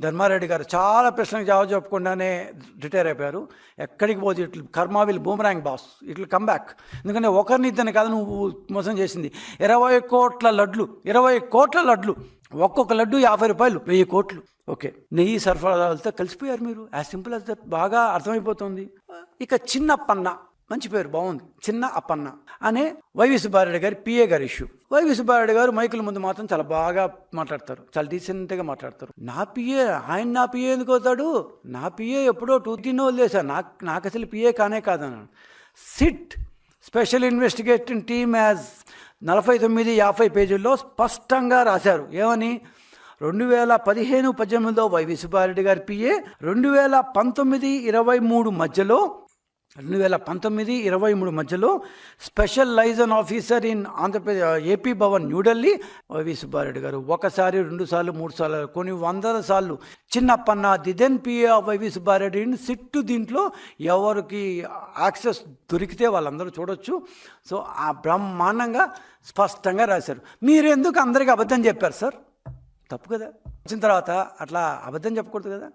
ధర్మారెడ్డి గారు చాలా ప్రశ్నలకు జవాబు చెప్పకుండానే రిటైర్ అయిపోయారు. ఎక్కడికి పోతే ఇట్లు కర్మ విల్ బూమరాంగ్ బాస్, ఇట్లు కమ్ బ్యాక్. ఎందుకంటే ఒకరిని ఇద్దరిని కాదు నువ్వు మోసం చేసింది. 20 కోట్ల లడ్లు, 20 కోట్ల లడ్లు, ఒక్కొక్క లడ్డు 50 రూపాయలు, 1000 కోట్లు. ఓకే, నెయ్యి సరఫరాలతో కలిసిపోయారు మీరు. As simple as that. బాగా అర్థమైపోతుంది. ఇక చిన్న పన్న, మంచి పేరు, బాగుంది, చిన్న అప్పన్న అనే వైవి సుబ్బారెడ్డి గారి పిఏ గారి ఇష్యూ. వైవి సుబ్బారెడ్డి గారు మైకుల ముందు మాత్రం చాలా బాగా మాట్లాడతారు, చాలా డీసెంట్గా మాట్లాడతారు. నా పిఏ, ఆయన నా పిఏ ఎందుకు అవుతాడు? నా పిఏ ఎప్పుడో 2-3 వదిలేశారు, నాకు అసలు పిఏ కానే కాదన్నాను. SIT special investigating team as 49-50 పేజీల్లో స్పష్టంగా రాశారు. ఏమని? 2015-18లో వైవి సుబ్బారెడ్డి గారి పిఏ 2019-23 మధ్యలో 2019-23 మధ్యలో special liaison officer in Andhra Pradesh AP Bhavan New Delhi YV Subba Reddy గారు 1 సారి 2 సార్లు 3 సార్లు కొన్ని వందల సార్లు Chinnappanna the then PA of YV Subba Reddy సిట్టు. దీంట్లో ఎవరికి యాక్సెస్ దొరికితే వాళ్ళందరూ చూడొచ్చు. సో ఆ బ్రహ్మాండంగా స్పష్టంగా రాశారు. మీరు ఎందుకు అందరికీ అబద్ధం చెప్పారు సార్? తప్పు కదా. వచ్చిన తర్వాత అట్లా అబద్ధం చెప్పకూడదు కదా.